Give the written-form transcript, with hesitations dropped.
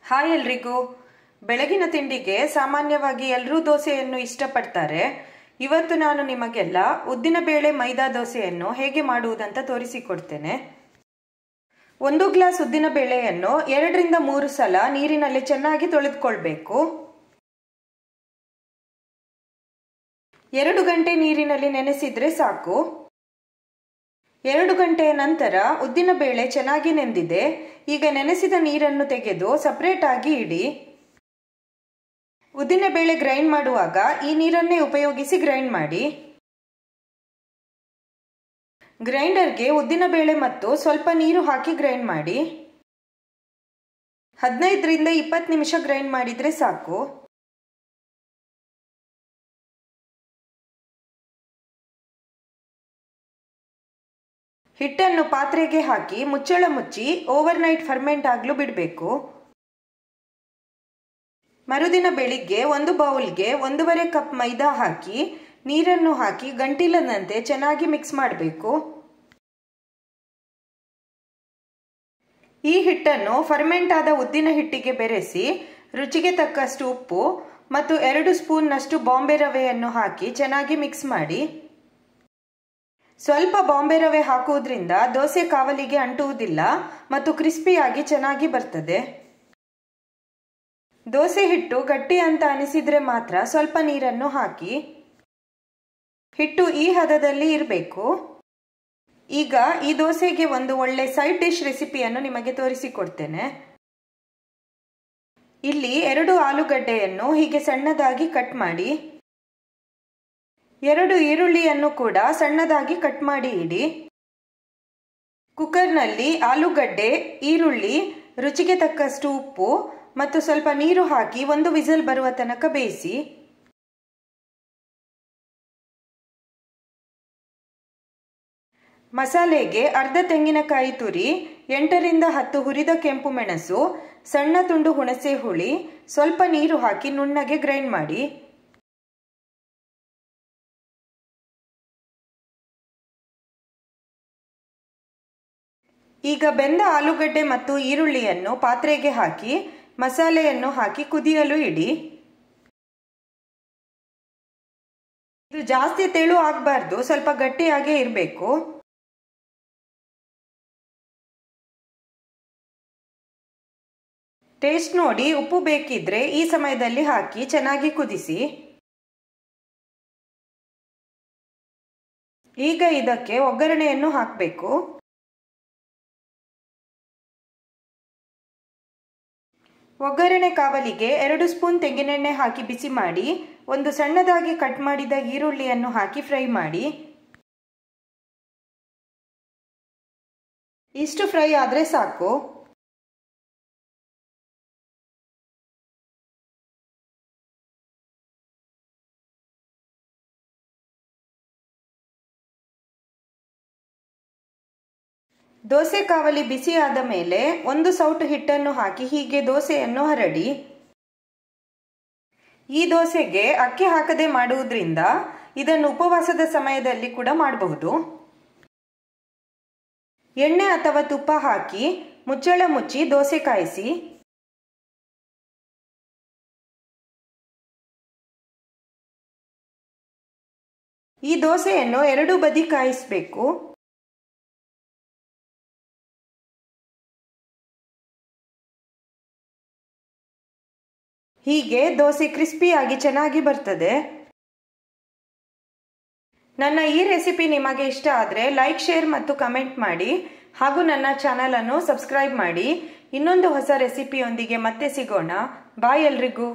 Hi ಎಲ್ರಿಗೂ. ಬೆಳಗಿನ ತಿಂಡಿಗೆ ಸಾಮಾನ್ಯವಾಗಿ ಎಲ್ಲರೂ ದೋಸೆಯನ್ನು ಇಷ್ಟಪಡ್ತಾರೆ. ಇವತ್ತು ನಾನು ನಿಮಗೆಲ್ಲ ಉದ್ದಿನ ಬೇಳೆ ಮೈದಾ ದೋಸೆಯನ್ನು ಹೇಗೆ ಮಾಡುವುದಂತ ತೋರಿಸಿಕೊಡ್ತೇನೆ. 1 ಗ್ಲಾಸ್ ಉದ್ದಿನ ಬೇಳೆಯನ್ನು 2 ರಿಂದ 3 ಸಲ ನೀರಿನಲ್ಲಿ ಚೆನ್ನಾಗಿ ತೊಳೆದುಕೊಳ್ಬೇಕು. 2 ಗಂಟೆ ನೀರಿನಲ್ಲಿ ನೆನೆಸಿದ್ರೆ ಸಾಕು. 2 ಗಂಟೆಯ ನಂತರ ಉದ್ದಿನ ಬೇಳೆ ಚೆನ್ನಾಗಿ ನೆಂದಿದೆ. ಈಗ ನೆನೆಸಿದ ನೀರನ್ನು ತೆಗೆದು ಸಪರೇಟ್ ಆಗಿ ಇಡಿ. ಉದ್ದಿನ ಬೇಳೆ ಗ್ರೈಂಡ್ ಮಾಡುವಾಗ ಈ ನೀರನ್ನೇ ಉಪಯೋಗಿಸಿ ಗ್ರೈಂಡ್ ಮಾಡಿ. ಗ್ರೈಂಡರ್ಗೆ ಉದ್ದಿನ ಬೇಳೆ ಮತ್ತು ಸ್ವಲ್ಪ ನೀರು ಹಾಕಿ ಗ್ರೈಂಡ್ ಮಾಡಿ. 15 ರಿಂದ 20 ನಿಮಿಷ ಗ್ರೈಂಡ್ ಮಾಡಿದ್ರೆ ಸಾಕು. ಹಿಟ್ಟನ್ನು ಪಾತ್ರೆಗೆ ಹಾಕಿ ಮುಚ್ಚಳ ಮುಚ್ಚಿ ಓವರ್ ನೈಟ್ ಫರ್ಮೆಂಟ್ ಆಗಲು ಬಿಡಬೇಕು. ಮರುದಿನ ಬೆಳಿಗ್ಗೆ 1 ಬೌಲ್ಗೆ 1.5 ಕಪ್ ಮೈದಾ ಹಾಕಿ ನೀರನ್ನು ಹಾಕಿ ಗಂಟಿಲ್ಲದಂತೆ ಚೆನ್ನಾಗಿ ಮಿಕ್ಸ್ ಮಾಡಬೇಕು. ಈ ಹಿಟ್ಟನ್ನು ಫರ್ಮೆಂಟ್ ಆದ ಉದ್ದಿನ ಹಿಟ್ಟಿಗೆ ಬೆರೆಸಿ ರುಚಿಗೆ ತಕ್ಕಷ್ಟು ಉಪ್ಪು ಮತ್ತು 2 ಸ್ಪೂನ್ನಷ್ಟು ಬಾಂಬೆ ರವೆಯನ್ನು ಹಾಕಿ ಚೆನ್ನಾಗಿ ಮಿಕ್ಸ್ ಮಾಡಿ. ಸ್ವಲ್ಪ ಬಾಂಬೆ ರವೆ ಹಾಕುವುದರಿಂದ ದೋಸೆ ಕಾವಲಿಗೆ ಅಂಟುವುದಿಲ್ಲ ಮತ್ತು ಕ್ರಿಸ್ಪಿಯಾಗಿ ಚೆನ್ನಾಗಿ ಬರ್ತದೆ. ದೋಸೆ ಹಿಟ್ಟು ಗಟ್ಟಿ ಅಂತ ಅನಿಸಿದ್ರೆ ಮಾತ್ರ ಸ್ವಲ್ಪ ನೀರನ್ನು ಹಾಕಿ. ಹಿಟ್ಟು ಈ ಹದದಲ್ಲಿ ಇರಬೇಕು. ಈಗ ಈ ದೋಸೆಗೆ ಒಂದು ಒಳ್ಳೆ ಸೈಡ್ ಡಿಶ್ ರೆಸಿಪಿಯನ್ನು ನಿಮಗೆ ತೋರಿಸಿಕೊಡ್ತೇನೆ. ಇಲ್ಲಿ 2 ಆಲೂಗಡ್ಡೆಯನ್ನು ಹೀಗೆ ಸಣ್ಣದಾಗಿ ಕಟ್ ಮಾಡಿ. 2 ಈರುಳ್ಳಿಯನ್ನು ಕೂಡ ಸಣ್ಣದಾಗಿ ಕಟ್ ಮಾಡಿ ಇಡಿ. ಕುಕ್ಕರ್ನಲ್ಲಿ ಆಲೂಗಡ್ಡೆ, ಈರುಳ್ಳಿ, ರುಚಿಗೆ ತಕ್ಕಷ್ಟು ಉಪ್ಪು ಮತ್ತು ಸ್ವಲ್ಪ ನೀರು ಹಾಕಿ 1 ವಿಸಿಲ್ ಬರುವ ತನಕ ಬೇಯಿಸಿ. ಮಸಾಲೆಗೆ ಅರ್ಧ ತೆಂಗಿನಕಾಯಿ ತುರಿ, 8 ರಿಂದ 10 ಹುರಿದ ಕೆಂಪು ಮೆಣಸು, ಸಣ್ಣ ತುಂಡು ಹುಣಸೆ ಹುಳಿ, ಸ್ವಲ್ಪ ನೀರು ಹಾಕಿ ನುಣ್ಣಗೆ ಗ್ರೈಂಡ್ ಮಾಡಿ. ಈಗ ಬೆಂದ ಆಲೂಗಡ್ಡೆ ಮತ್ತು ಈರುಳ್ಳಿಯನ್ನು ಪಾತ್ರೆಗೆ ಹಾಕಿ ಮಸಾಲೆಯನ್ನು ಹಾಕಿ ಕುದಿಯಲು ಇಡಿ. ಇದು ಜಾಸ್ತಿ ತೆಳು ಆಗಬಾರ್ದು, ಸ್ವಲ್ಪ ಗಟ್ಟಿಯಾಗೇ ಇರಬೇಕು. ಟೇಸ್ಟ್ ನೋಡಿ, ಉಪ್ಪು ಬೇಕಿದ್ರೆ ಈ ಸಮಯದಲ್ಲಿ ಹಾಕಿ ಚೆನ್ನಾಗಿ ಕುದಿಸಿ. ಈಗ ಇದಕ್ಕೆ ಒಗ್ಗರಣೆಯನ್ನು ಹಾಕಬೇಕು. ಒಗ್ಗರಣೆ ಕಾವಲಿಗೆ 2 ಸ್ಪೂನ್ ತೆಂಗಿನೆಣ್ಣೆ ಹಾಕಿ ಬಿಸಿ ಮಾಡಿ 1 ಸಣ್ಣದಾಗಿ ಕಟ್ ಮಾಡಿದ ಈರುಳ್ಳಿಯನ್ನು ಹಾಕಿ ಫ್ರೈ ಮಾಡಿ. ಇಷ್ಟು ಫ್ರೈ ಆದರೆ ಸಾಕು. ದೋಸೆ ಕಾವಲಿ ಬಿಸಿ ಆದ ಮೇಲೆ 1 ಸೌಟು ಹಿಟ್ಟನ್ನು ಹಾಕಿ ಹೀಗೆ ದೋಸೆಯನ್ನು ಹರಡಿ. ಈ ದೋಸೆಗೆ ಅಕ್ಕಿ ಹಾಕದೆ ಮಾಡುವುದರಿಂದ ಇದನ್ನು ಉಪವಾಸದ ಸಮಯದಲ್ಲಿ ಕೂಡ ಮಾಡಬಹುದು. ಎಣ್ಣೆ ಅಥವಾ ತುಪ್ಪ ಹಾಕಿ ಮುಚ್ಚಳ ಮುಚ್ಚಿ ದೋಸೆ ಕಾಯಿಸಿ. ಈ ದೋಸೆಯನ್ನು 2 ಬದಿ ಕಾಯಿಸಬೇಕು. ಹೀಗೆ ದೋಸೆ ಕ್ರಿಸ್ಪಿಯಾಗಿ ಚೆನ್ನಾಗಿ ಬರ್ತದೆ. ನನ್ನ ಈ ರೆಸಿಪಿ ನಿಮಗೆ ಇಷ್ಟ ಆದರೆ ಲೈಕ್, ಶೇರ್ ಮತ್ತು ಕಮೆಂಟ್ ಮಾಡಿ. ಹಾಗೂ ನನ್ನ ಚಾನೆಲ್ ಅನ್ನು ಸಬ್ಸ್ಕ್ರೈಬ್ ಮಾಡಿ. ಇನ್ನೊಂದು ಹೊಸ ರೆಸಿಪಿಯೊಂದಿಗೆ ಮತ್ತೆ ಸಿಗೋಣ. ಬಾಯ್ ಎಲ್ರಿಗೂ.